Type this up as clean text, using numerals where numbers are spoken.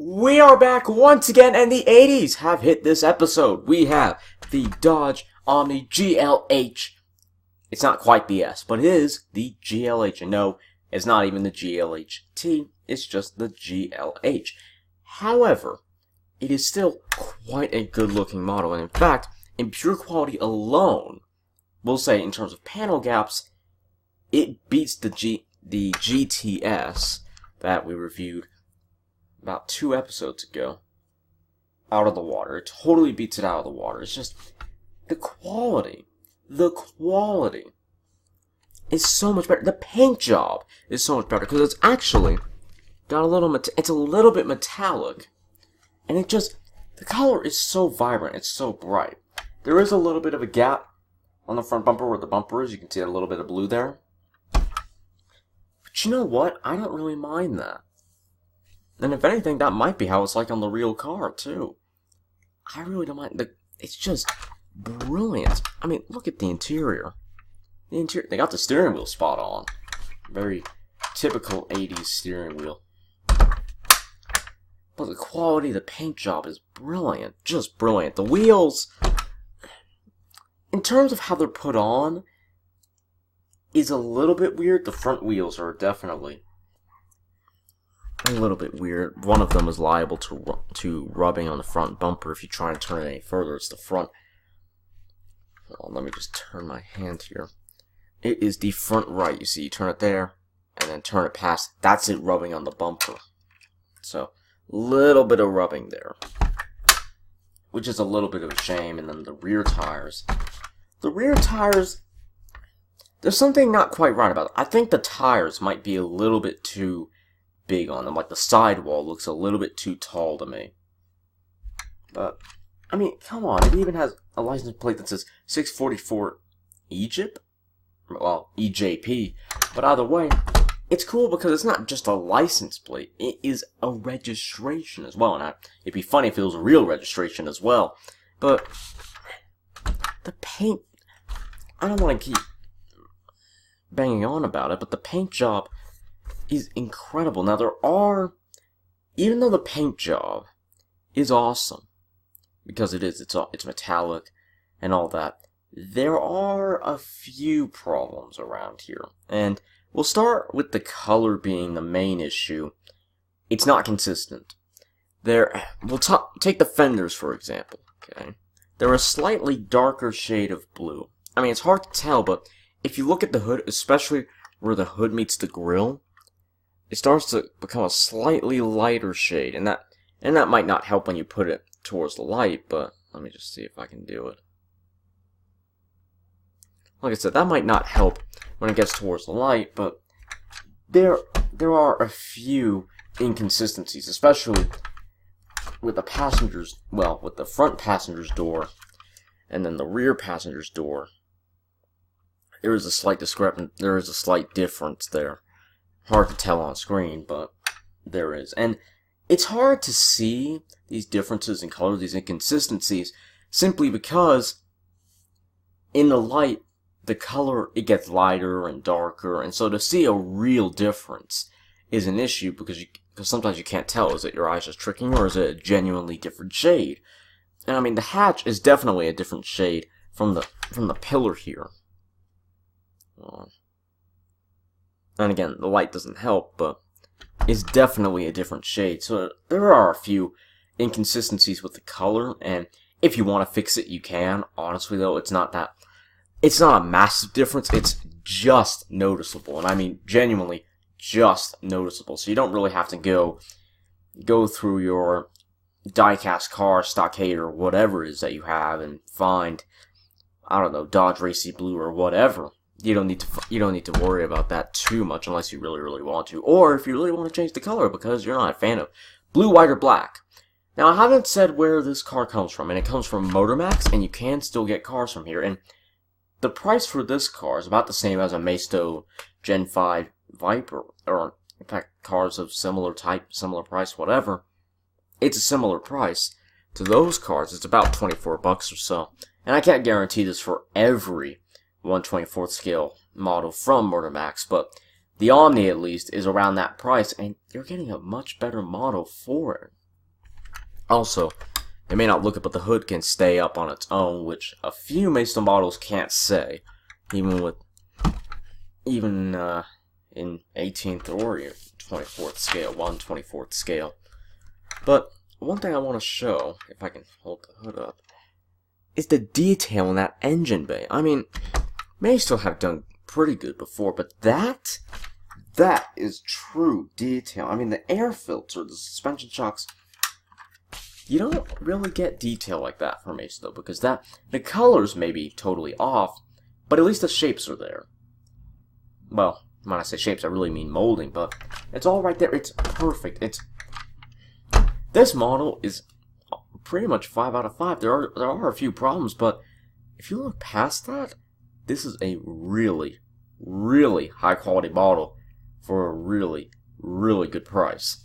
We are back once again, and the 80s have hit this episode. We have the Dodge Omni GLH. It's not quite the S, but it is the GLH. And no, it's not even the GLH-T, it's just the GLH. However, it is still quite a good looking model, and in fact, in pure quality alone, we'll say in terms of panel gaps, it beats the GTS that we reviewed about 2 episodes ago out of the water. It totally beats it out of the water. It's just the quality is so much better. The paint job is so much better because it's actually got a little it's a little bit metallic, and it just, the color is so vibrant, it's so bright. There is a little bit of a gap on the front bumper where the bumper is. You can see a little bit of blue there, but you know what, I don't really mind that. And if anything, that might be how it's like on the real car, too. I really don't mind. It's just brilliant. I mean, look at the interior. They got the steering wheel spot on. Very typical 80s steering wheel. But the quality of the paint job is brilliant. Just brilliant. The wheels, in terms of how they're put on, is a little bit weird. The front wheels are definitely a little bit weird. One of them is liable to rubbing on the front bumper if you try and turn it any further. It's the front. Oh, let me just turn my hand here. It is the front right. You see, you turn it there, and then turn it past. That's it rubbing on the bumper. So, little bit of rubbing there, which is a little bit of a shame. And then the rear tires. The rear tires, there's something not quite right about it. I think the tires might be a little bit too big on them. Like the sidewall looks a little bit too tall to me. But, I mean, come on. It even has a license plate that says 644 Egypt? Well, EJP. But either way, it's cool because it's not just a license plate. It is a registration as well. And it'd be funny if it was a real registration as well. But the paint, I don't want to keep banging on about it, but the paint job is incredible. Now there are, even though the paint job is awesome, because it's metallic and all that, there are a few problems around here. And we'll start with the color being the main issue. It's not consistent. We'll take the fenders for example, okay? They're a slightly darker shade of blue. I mean, it's hard to tell, but if you look at the hood, especially where the hood meets the grille, it starts to become a slightly lighter shade, and that might not help when you put it towards the light, but let me just see if I can do it. Like I said, that might not help when it gets towards the light, but there are a few inconsistencies, especially with the passengers, well, with the front passenger's door and then the rear passenger's door. There is a slight difference there. Hard to tell on screen, but there is. And it's hard to see these differences in color, these inconsistencies, simply because in the light, the color, it gets lighter and darker, and so to see a real difference is an issue because sometimes you can't tell, is it your eyes just tricking or is it a genuinely different shade? And I mean, the hatch is definitely a different shade from the pillar here. And again, the light doesn't help, but it's definitely a different shade. So there are a few inconsistencies with the color, and if you want to fix it, you can. Honestly, though, it's not a massive difference. It's just noticeable, and I mean genuinely just noticeable. So you don't really have to go through your die-cast car, stockade, or whatever it is that you have and find, I don't know, Dodge Racy Blue or whatever. You don't need to worry about that too much unless you really, really want to. Or if you really want to change the color because you're not a fan of blue, white, or black. Now, I haven't said where this car comes from, and it comes from Motormax, and you can still get cars from here. And the price for this car is about the same as a Maisto Gen 5 Viper, or in fact, cars of similar type, similar price, whatever. It's a similar price to those cars. It's about $24 or so. And I can't guarantee this for every 1/24th scale model from Motormax, but the Omni at least is around that price, and you're getting a much better model for it. Also, it may not look it, but the hood can stay up on its own, which a few Maestro models can't say, even in 18th or 24th scale, 1/24th scale. But one thing I want to show, if I can hold the hood up, is the detail in that engine bay. I mean, Maestro have done pretty good before, but that is true detail. I mean, the air filter, the suspension shocks, you don't really get detail like that from Maestro, because the colors may be totally off, but at least the shapes are there. Well, when I say shapes, I really mean molding, but it's all right there. It's perfect. This model is pretty much 5 out of 5. There are a few problems, but if you look past that, this is a really, really high quality model for a really, really good price.